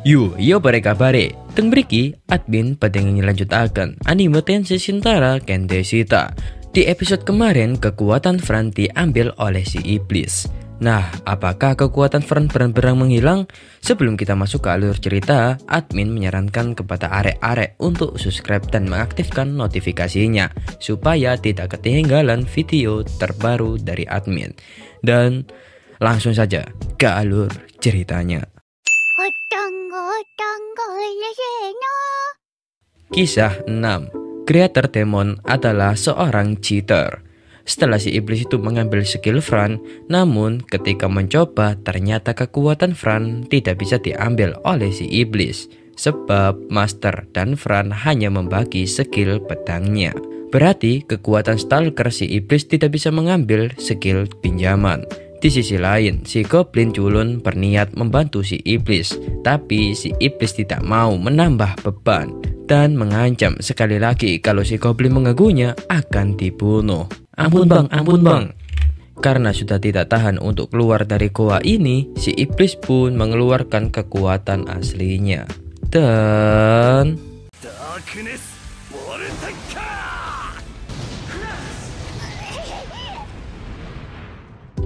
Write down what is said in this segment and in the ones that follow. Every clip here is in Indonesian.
Yo bare kabare, teng mriki admin padang ngelanjutaken anime Tensei Shintaro Kendeshita. Di episode kemarin kekuatan Fran diambil oleh si iblis. Nah, apakah kekuatan Fran benar-benar menghilang? Sebelum kita masuk ke alur cerita, admin menyarankan kepada arek-arek untuk subscribe dan mengaktifkan notifikasinya supaya tidak ketinggalan video terbaru dari admin. Dan langsung saja ke alur ceritanya. Kisah 6. Creator Demon adalah seorang cheater. Setelah si iblis itu mengambil skill Fran, namun ketika mencoba ternyata kekuatan Fran tidak bisa diambil oleh si iblis. Sebab Master dan Fran hanya membagi skill pedangnya. Berarti kekuatan Stalker si iblis tidak bisa mengambil skill pinjaman. Di sisi lain, si Goblin culun berniat membantu si iblis, tapi si iblis tidak mau menambah beban dan mengancam sekali lagi kalau si Goblin mengganggunya akan dibunuh. Ampun bang. Karena sudah tidak tahan untuk keluar dari goa ini, si iblis pun mengeluarkan kekuatan aslinya. Dan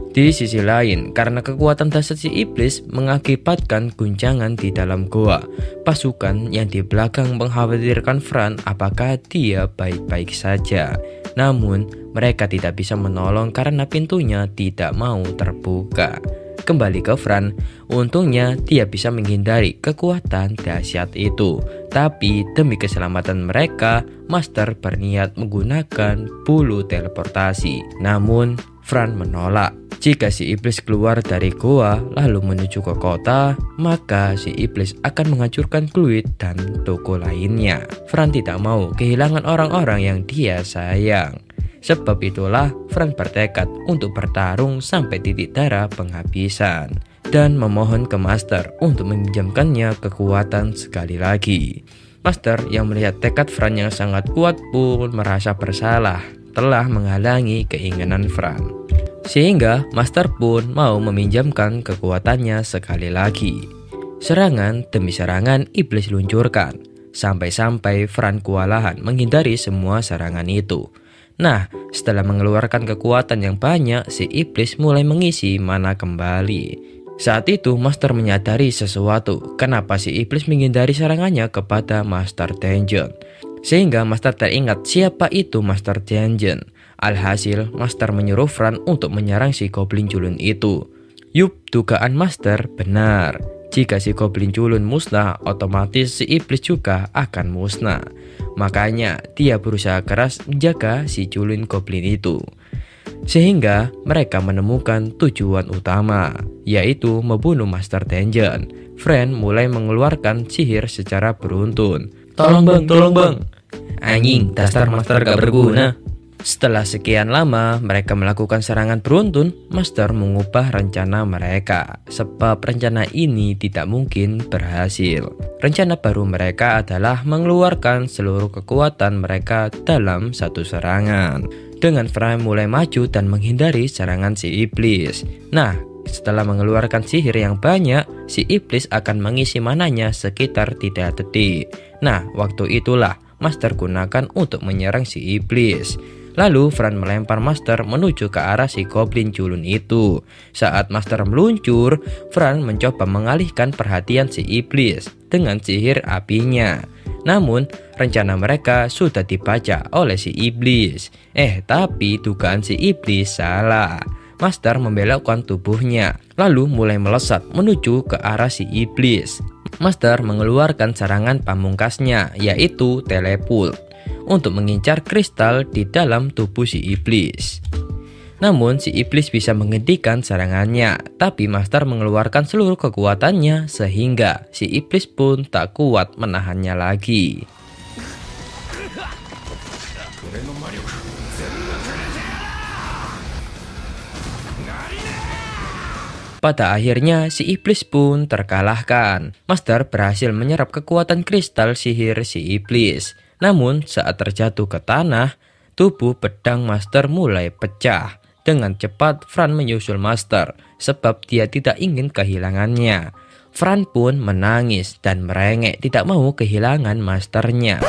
di sisi lain, karena kekuatan dasar si iblis mengakibatkan guncangan di dalam goa, pasukan yang di belakang mengkhawatirkan Fran apakah dia baik-baik saja. Namun, mereka tidak bisa menolong karena pintunya tidak mau terbuka. Kembali ke Fran, untungnya dia bisa menghindari kekuatan dahsyat itu. Tapi demi keselamatan mereka, Master berniat menggunakan bulu teleportasi. Namun, Fran menolak. Jika si iblis keluar dari goa lalu menuju ke kota, maka si iblis akan menghancurkan Glued dan toko lainnya. Fran tidak mau kehilangan orang-orang yang dia sayang. Sebab itulah Fran bertekad untuk bertarung sampai titik darah penghabisan dan memohon ke Master untuk meminjamkannya kekuatan sekali lagi. Master yang melihat tekad Fran yang sangat kuat pun merasa bersalah telah menghalangi keinginan Fran. Sehingga Master pun mau meminjamkan kekuatannya sekali lagi. Serangan demi serangan iblis luncurkan, sampai-sampai Fran kewalahan menghindari semua serangan itu. Nah, setelah mengeluarkan kekuatan yang banyak, si iblis mulai mengisi mana kembali. Saat itu Master menyadari sesuatu, kenapa si iblis menghindari serangannya kepada Master Dungeon. Sehingga Master teringat siapa itu Master Dungeon. Alhasil, Master menyuruh Fran untuk menyerang si Goblin culun itu. Yup, dugaan Master benar. Jika si Goblin culun musnah, otomatis si iblis juga akan musnah. Makanya, dia berusaha keras menjaga si culun Goblin itu. Sehingga mereka menemukan tujuan utama, yaitu membunuh Master Dungeon. Fran mulai mengeluarkan sihir secara beruntun. Tolong bang. Anjing, dasar Master gak berguna. Setelah sekian lama mereka melakukan serangan beruntun, Master mengubah rencana mereka. Sebab rencana ini tidak mungkin berhasil. Rencana baru mereka adalah mengeluarkan seluruh kekuatan mereka dalam satu serangan. Dengan Fran mulai maju dan menghindari serangan si iblis. Nah, setelah mengeluarkan sihir yang banyak, si iblis akan mengisi mananya sekitar 3 detik. Nah, waktu itulah Master gunakan untuk menyerang si iblis. Lalu Fran melempar Master menuju ke arah si Goblin culun itu. Saat Master meluncur, Fran mencoba mengalihkan perhatian si iblis dengan sihir apinya. Namun, rencana mereka sudah dibaca oleh si iblis. Tapi dugaan si iblis salah. Master membelokkan tubuhnya, lalu mulai melesat menuju ke arah si iblis. Master mengeluarkan serangan pamungkasnya, yaitu telepult, untuk mengincar kristal di dalam tubuh si iblis. Namun si iblis bisa menghentikan serangannya, tapi Master mengeluarkan seluruh kekuatannya sehingga si iblis pun tak kuat menahannya lagi. Pada akhirnya si iblis pun terkalahkan. Master berhasil menyerap kekuatan kristal sihir si iblis. Namun saat terjatuh ke tanah, tubuh pedang Master mulai pecah. Dengan cepat Fran menyusul Master sebab dia tidak ingin kehilangannya. Fran pun menangis dan merengek tidak mau kehilangan masternya.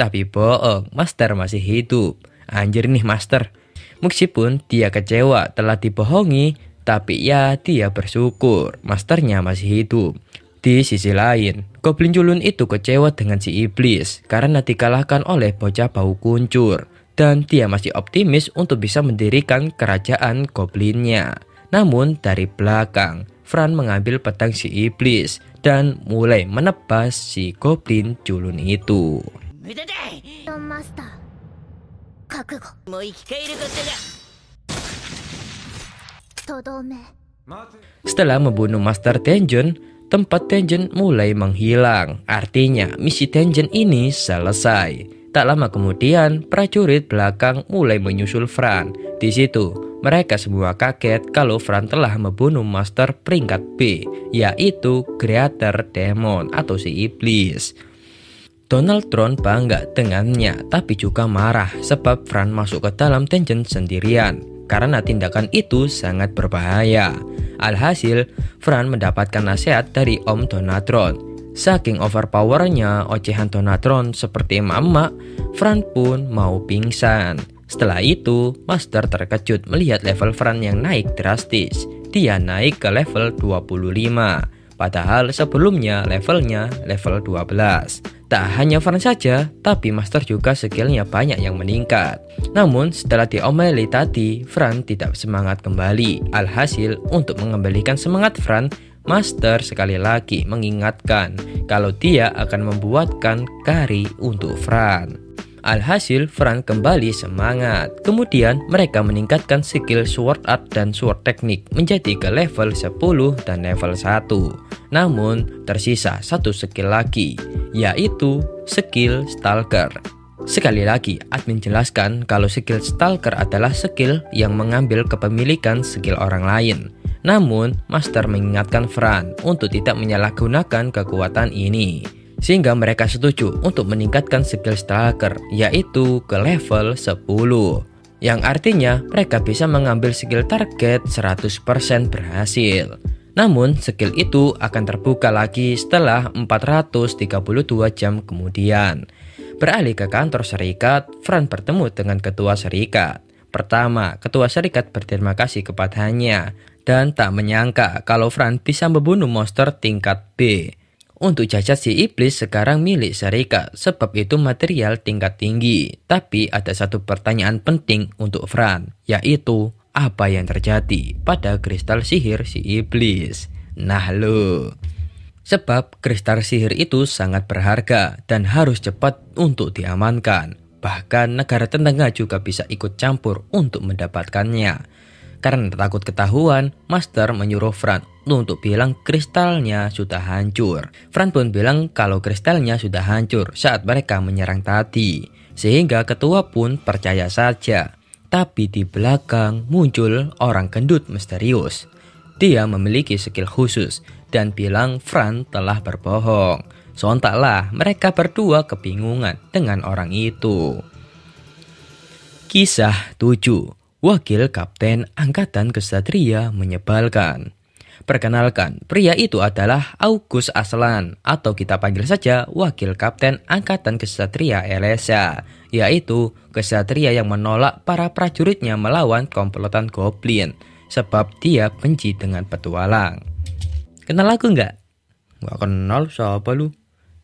Tapi bohong, master masih hidup. Anjir nih master. Meskipun dia kecewa telah dibohongi, tapi ya dia bersyukur masternya masih hidup. Di sisi lain, goblin culun itu kecewa dengan si iblis karena dikalahkan oleh bocah bau kuncur. Dan dia masih optimis untuk bisa mendirikan kerajaan goblinnya. Namun dari belakang, Fran mengambil pedang si iblis dan mulai menebas si goblin culun itu. Setelah membunuh Master Tenjin, tempat Tenjin mulai menghilang. Artinya misi Tenjin ini selesai. Tak lama kemudian, prajurit belakang mulai menyusul Fran. Di situ, mereka semua kaget kalau Fran telah membunuh Master peringkat B, yaitu Greater Demon atau si iblis. Donald Trump bangga dengannya, tapi juga marah sebab Fran masuk ke dalam Tenjin sendirian. Karena tindakan itu sangat berbahaya. Alhasil, Fran mendapatkan nasihat dari Om Donatron. Saking overpowernya ocehan Donatron seperti emak-emak, Fran pun mau pingsan. Setelah itu, Master terkejut melihat level Fran yang naik drastis. Dia naik ke level 25, padahal sebelumnya levelnya level 12. Tak hanya Fran saja, tapi Master juga skillnya banyak yang meningkat. Namun setelah diomeli tadi, Fran tidak semangat kembali. Alhasil, untuk mengembalikan semangat Fran, Master sekali lagi mengingatkan kalau dia akan membuatkan kari untuk Fran. Alhasil, Fran kembali semangat. Kemudian mereka meningkatkan skill sword art dan sword teknik menjadi ke level 10 dan level 1. Namun tersisa satu skill lagi, yaitu skill stalker. Sekali lagi, admin jelaskan kalau skill stalker adalah skill yang mengambil kepemilikan skill orang lain. Namun, Master mengingatkan Fran untuk tidak menyalahgunakan kekuatan ini. Sehingga mereka setuju untuk meningkatkan skill stalker, yaitu ke level 10. Yang artinya mereka bisa mengambil skill target 100% berhasil. Namun, skill itu akan terbuka lagi setelah 432 jam kemudian. Beralih ke kantor serikat, Fran bertemu dengan ketua serikat. Pertama, ketua serikat berterima kasih kepadanya dan tak menyangka kalau Fran bisa membunuh monster tingkat B. Untuk jasad si iblis sekarang milik serikat, sebab itu material tingkat tinggi. Tapi ada satu pertanyaan penting untuk Fran, yaitu apa yang terjadi pada kristal sihir si iblis. Nah lo, sebab kristal sihir itu sangat berharga dan harus cepat untuk diamankan. Bahkan negara tetangga juga bisa ikut campur untuk mendapatkannya. Karena takut ketahuan, Master menyuruh Fran untuk bilang kristalnya sudah hancur. Fran pun bilang kalau kristalnya sudah hancur saat mereka menyerang tadi. Sehingga ketua pun percaya saja. Tapi di belakang muncul orang gendut misterius. Dia memiliki skill khusus dan bilang Fran telah berbohong. Sontaklah mereka berdua kebingungan dengan orang itu. Kisah 7. Wakil Kapten Angkatan Kesatria Menyebalkan. Perkenalkan, pria itu adalah August Aslan, atau kita panggil saja Wakil Kapten Angkatan Kesatria Elesa, yaitu kesatria yang menolak para prajuritnya melawan komplotan goblin, sebab dia benci dengan petualang. Kenal aku nggak? Nggak kenal, siapa lu?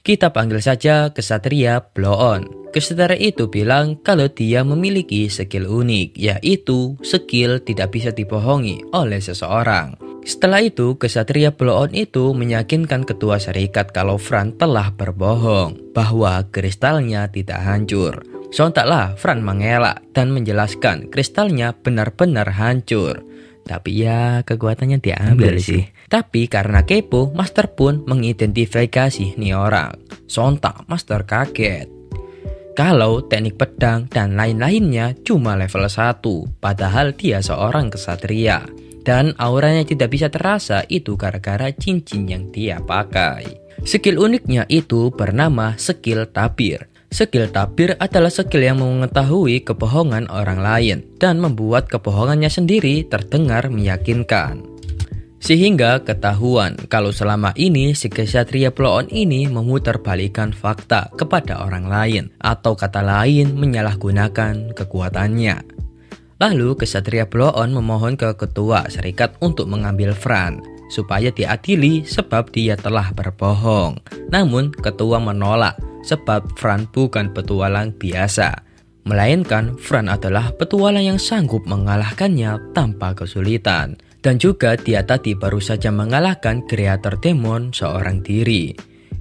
Kita panggil saja kesatria Blow-on. Kesatria itu bilang kalau dia memiliki skill unik, yaitu skill tidak bisa dibohongi oleh seseorang. Setelah itu, kesatria Blow-on itu meyakinkan ketua serikat kalau Fran telah berbohong, bahwa kristalnya tidak hancur. Sontaklah Fran mengelak dan menjelaskan kristalnya benar-benar hancur. Tapi ya kekuatannya diambil sih. Tapi karena kepo, Master pun mengidentifikasi nih orang. Sontak Master kaget kalau teknik pedang dan lain-lainnya cuma level 1, padahal dia seorang kesatria. Dan auranya tidak bisa terasa itu gara-gara cincin yang dia pakai. Skill uniknya itu bernama skill tabir. Skill tabir adalah skill yang mengetahui kebohongan orang lain dan membuat kebohongannya sendiri terdengar meyakinkan. Sehingga ketahuan kalau selama ini si kesatria Blow-on ini memutarbalikkan fakta kepada orang lain, atau kata lain menyalahgunakan kekuatannya. Lalu kesatria Blow-on memohon ke ketua serikat untuk mengambil Fran supaya diadili sebab dia telah berbohong. Namun ketua menolak sebab Fran bukan petualang biasa, melainkan Fran adalah petualang yang sanggup mengalahkannya tanpa kesulitan. Dan juga dia tadi baru saja mengalahkan kreator demon seorang diri.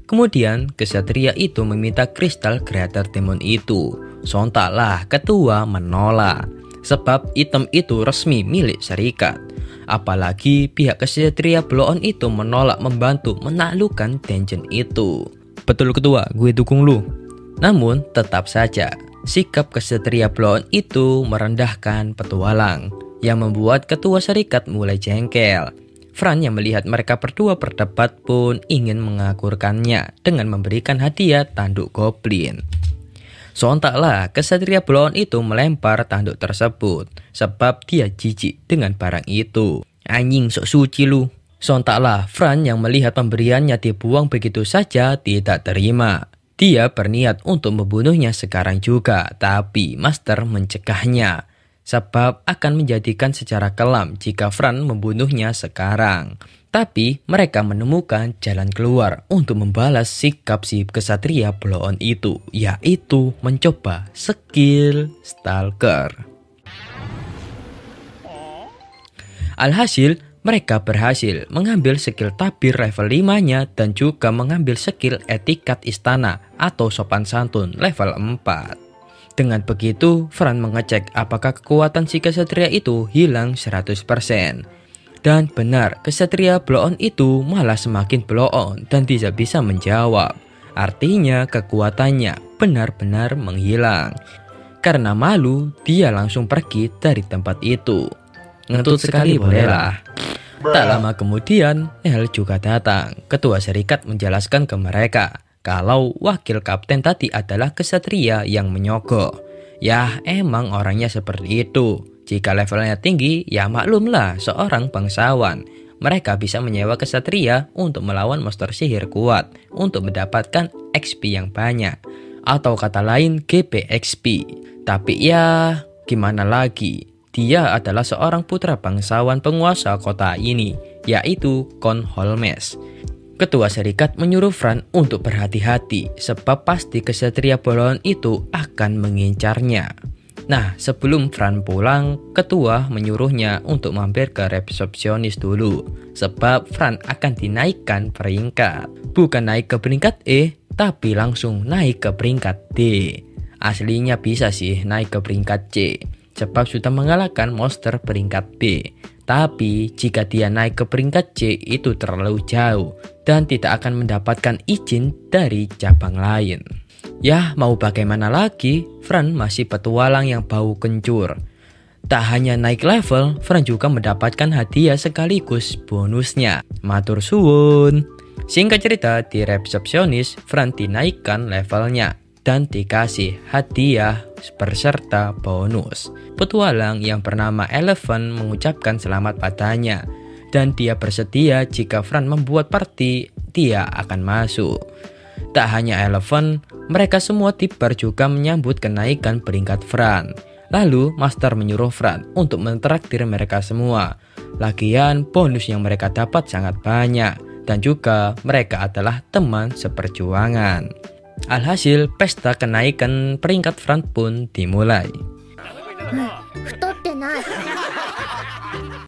Kemudian kesatria itu meminta kristal kreator demon itu. Sontaklah ketua menolak, sebab item itu resmi milik serikat. Apalagi pihak kesatria Blow-on itu menolak membantu menaklukkan dungeon itu. Betul ketua, gue dukung lu. Namun tetap saja sikap kesatria Blow-on itu merendahkan petualang, yang membuat ketua serikat mulai jengkel. Fran yang melihat mereka berdua berdebat pun ingin mengakurkannya dengan memberikan hadiah tanduk goblin. Sontaklah kesatria Blow-on itu melempar tanduk tersebut sebab dia jijik dengan barang itu. Anjing sok suci lu. Sontaklah Fran yang melihat pemberiannya dibuang begitu saja tidak terima. Dia berniat untuk membunuhnya sekarang juga, tapi Master mencegahnya. Sebab akan menjadikan secara kelam jika Fran membunuhnya sekarang. Tapi mereka menemukan jalan keluar untuk membalas sikap si kesatria Blow-on itu, yaitu mencoba skill Stalker. Alhasil mereka berhasil mengambil skill tabir level 5-nya dan juga mengambil skill etikat istana atau sopan santun level 4. Dengan begitu, Fran mengecek apakah kekuatan si kesatria itu hilang 100%. Dan benar, kesatria Blow-on itu malah semakin blow-on dan tidak bisa menjawab. Artinya kekuatannya benar-benar menghilang. Karena malu, dia langsung pergi dari tempat itu. Ngentut sekali bolehlah. Tak lama kemudian, Nel juga datang. Ketua serikat menjelaskan ke mereka kalau wakil kapten tadi adalah kesatria yang menyogok. Ya emang orangnya seperti itu. Jika levelnya tinggi, ya maklumlah seorang bangsawan. Mereka bisa menyewa kesatria untuk melawan monster sihir kuat untuk mendapatkan XP yang banyak. Atau kata lain GPXP. Tapi ya gimana lagi, dia adalah seorang putra bangsawan penguasa kota ini, yaitu Kon Holmes. Ketua serikat menyuruh Fran untuk berhati-hati sebab pasti kesatria Blow-on itu akan mengincarnya. Nah, sebelum Fran pulang, ketua menyuruhnya untuk mampir ke resepsionis dulu sebab Fran akan dinaikkan peringkat. Bukan naik ke peringkat E, tapi langsung naik ke peringkat D. Aslinya bisa sih naik ke peringkat C sebab sudah mengalahkan monster peringkat B. Tapi jika dia naik ke peringkat C itu terlalu jauh dan tidak akan mendapatkan izin dari cabang lain. Ya mau bagaimana lagi, Fran masih petualang yang bau kencur. Tak hanya naik level, Fran juga mendapatkan hadiah sekaligus bonusnya. Matur suwun. Singkat cerita, di resepsionis Fran dinaikkan levelnya dan dikasih hadiah berserta bonus. Petualang yang bernama Eleven mengucapkan selamat padanya dan dia bersedia jika Fran membuat party, dia akan masuk. Tak hanya Eleven, mereka semua tibar juga menyambut kenaikan peringkat Fran. Lalu Master menyuruh Fran untuk mentraktir mereka semua. Lagian bonus yang mereka dapat sangat banyak dan juga mereka adalah teman seperjuangan. Alhasil, pesta kenaikan peringkat Fran pun dimulai.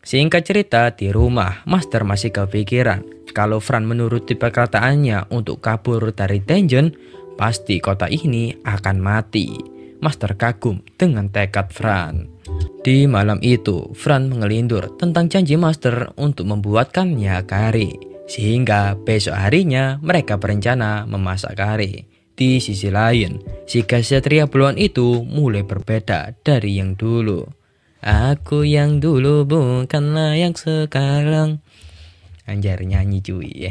Singkat cerita, di rumah, Master masih kepikiran kalau Fran menuruti perkataannya untuk kabur dari dungeon, pasti kota ini akan mati. Master kagum dengan tekad Fran. Di malam itu, Fran mengelindur tentang janji Master untuk membuatkannya kari. Sehingga besok harinya mereka berencana memasak kari. Di sisi lain, si kesatria Blow-on itu mulai berbeda dari yang dulu. Aku yang dulu bukanlah yang sekarang. Anjar nyanyi cuy.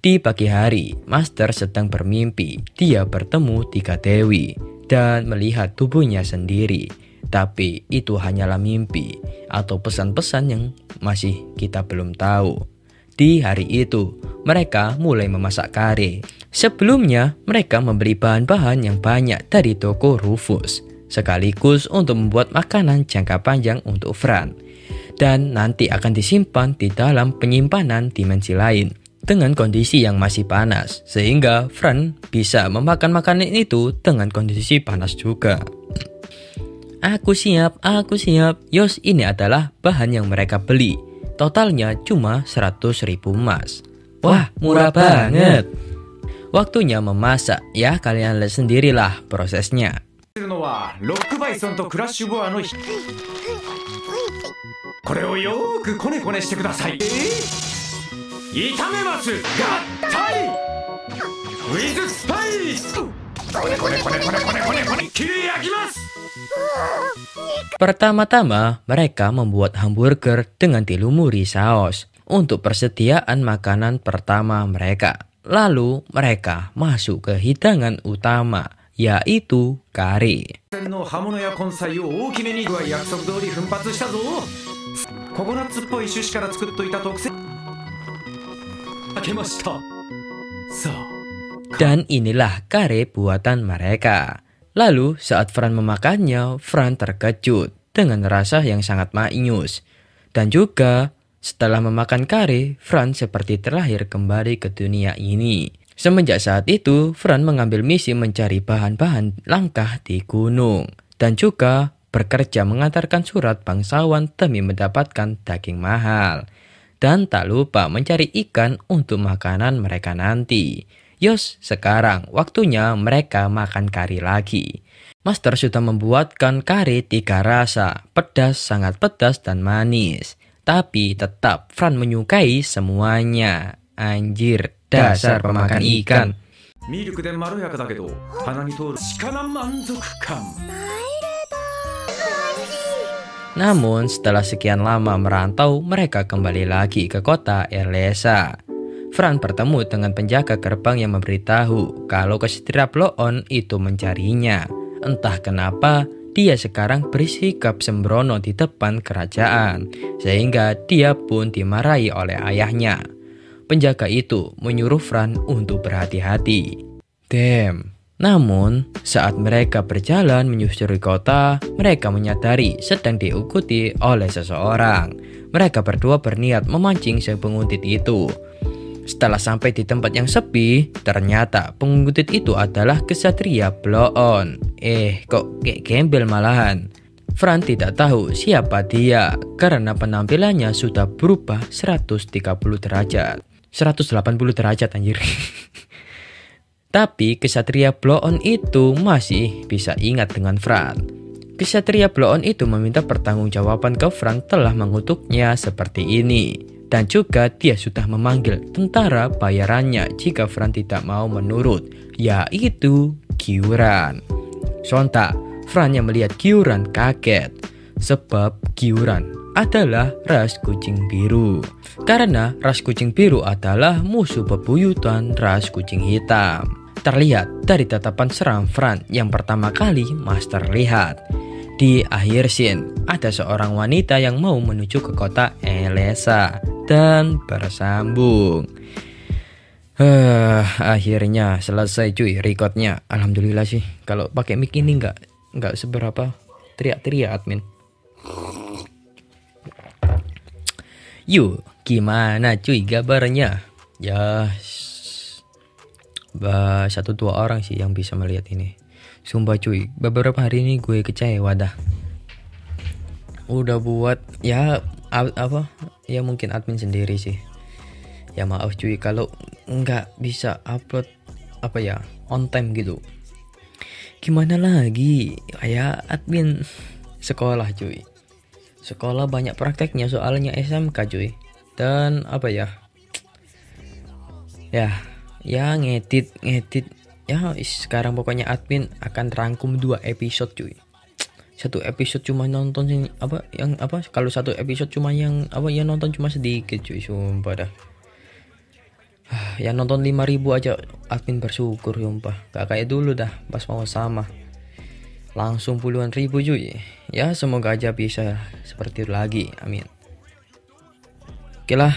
Di pagi hari, Master sedang bermimpi. Dia bertemu 3 dewi dan melihat tubuhnya sendiri. Tapi itu hanyalah mimpi atau pesan-pesan yang masih kita belum tahu. Di hari itu, mereka mulai memasak kare. Sebelumnya, mereka membeli bahan-bahan yang banyak dari toko Rufus, sekaligus untuk membuat makanan jangka panjang untuk Fran. Dan nanti akan disimpan di dalam penyimpanan dimensi lain dengan kondisi yang masih panas, sehingga Fran bisa memakan makanan itu dengan kondisi panas juga. Aku siap. Yos, ini adalah bahan yang mereka beli. Totalnya cuma 100.000 emas. Wah, murah banget. Waktunya memasak, ya kalian lihat sendirilah prosesnya. Pertama-tama, mereka membuat hamburger dengan dilumuri saus untuk persediaan makanan pertama mereka. Lalu mereka masuk ke hidangan utama, yaitu kare. Dan inilah kare buatan mereka. Lalu saat Fran memakannya, Fran terkejut dengan rasa yang sangat manis. Dan juga setelah memakan kare, Fran seperti terlahir kembali ke dunia ini. Semenjak saat itu, Fran mengambil misi mencari bahan-bahan langka di gunung. Dan juga bekerja mengantarkan surat bangsawan demi mendapatkan daging mahal. Dan tak lupa mencari ikan untuk makanan mereka nanti. Yos, sekarang waktunya mereka makan kari lagi. Master sudah membuatkan kari 3 rasa, pedas, sangat pedas, dan manis. Tapi tetap Fran menyukai semuanya. Anjir, dasar pemakan ikan. Namun setelah sekian lama merantau, mereka kembali lagi ke kota Erlesa. Fran bertemu dengan penjaga gerbang yang memberitahu kalau kesatria Bloon itu mencarinya. Entah kenapa, dia sekarang bersikap sembrono di depan kerajaan, sehingga dia pun dimarahi oleh ayahnya. Penjaga itu menyuruh Fran untuk berhati-hati. Namun, saat mereka berjalan menyusuri kota, mereka menyadari sedang diikuti oleh seseorang. Mereka berdua berniat memancing sang penguntit itu. Setelah sampai di tempat yang sepi, ternyata penguntit itu adalah kesatria Bloon. Kok kayak gembel malahan. Fran tidak tahu siapa dia karena penampilannya sudah berubah 130 derajat. 180 derajat anjir. Tapi kesatria Bloon itu masih bisa ingat dengan Fran. Kesatria Bloon itu meminta pertanggungjawaban ke Fran telah mengutuknya seperti ini. Dan juga dia sudah memanggil tentara bayarannya jika Fran tidak mau menurut, yaitu Gyuran. Sontak, Fran yang melihat Gyuran kaget, sebab Gyuran adalah ras kucing biru. Karena ras kucing biru adalah musuh bebuyutan ras kucing hitam. Terlihat dari tatapan seram Fran yang pertama kali Master lihat. Di akhir scene, ada seorang wanita yang mau menuju ke kota Erlesa dan bersambung. Akhirnya selesai cuy recordnya. Alhamdulillah sih. Kalau pakai mic ini nggak seberapa teriak-teriak admin. Yuk, gimana cuy kabarnya? Ya, 1-2 orang sih yang bisa melihat ini. Sumpah cuy, beberapa hari ini gue kecewa dah. Udah buat ya ya mungkin admin sendiri sih. Ya maaf cuy kalau nggak bisa upload on time gitu. Gimana lagi? Ya admin sekolah cuy. Sekolah banyak prakteknya soalnya SMK cuy. Dan ya ngedit. Ya sekarang pokoknya admin akan rangkum 2 episode cuy. 1 episode cuma nonton kalau 1 episode cuma yang nonton cuma sedikit cuy, sumpah dah. Yang nonton 5.000 aja admin bersyukur sumpah. Gak kayak dulu dah pas mau sama. Langsung puluhan ribu cuy. Ya semoga aja bisa seperti itu lagi, amin. Oke lah.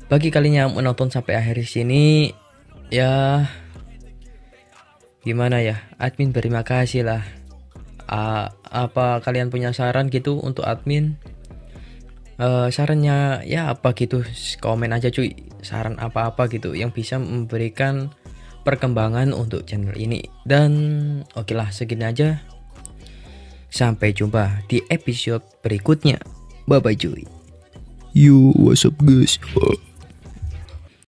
Bagi kalian yang menonton sampai akhir sini, ya gimana ya, admin berterima kasih lah. Apa kalian punya saran gitu untuk admin? Sarannya ya apa gitu, komen aja cuy, saran apa-apa gitu yang bisa memberikan perkembangan untuk channel ini. Dan oke lah, segini aja, sampai jumpa di episode berikutnya. Bye bye cuy. Yo, what's up guys?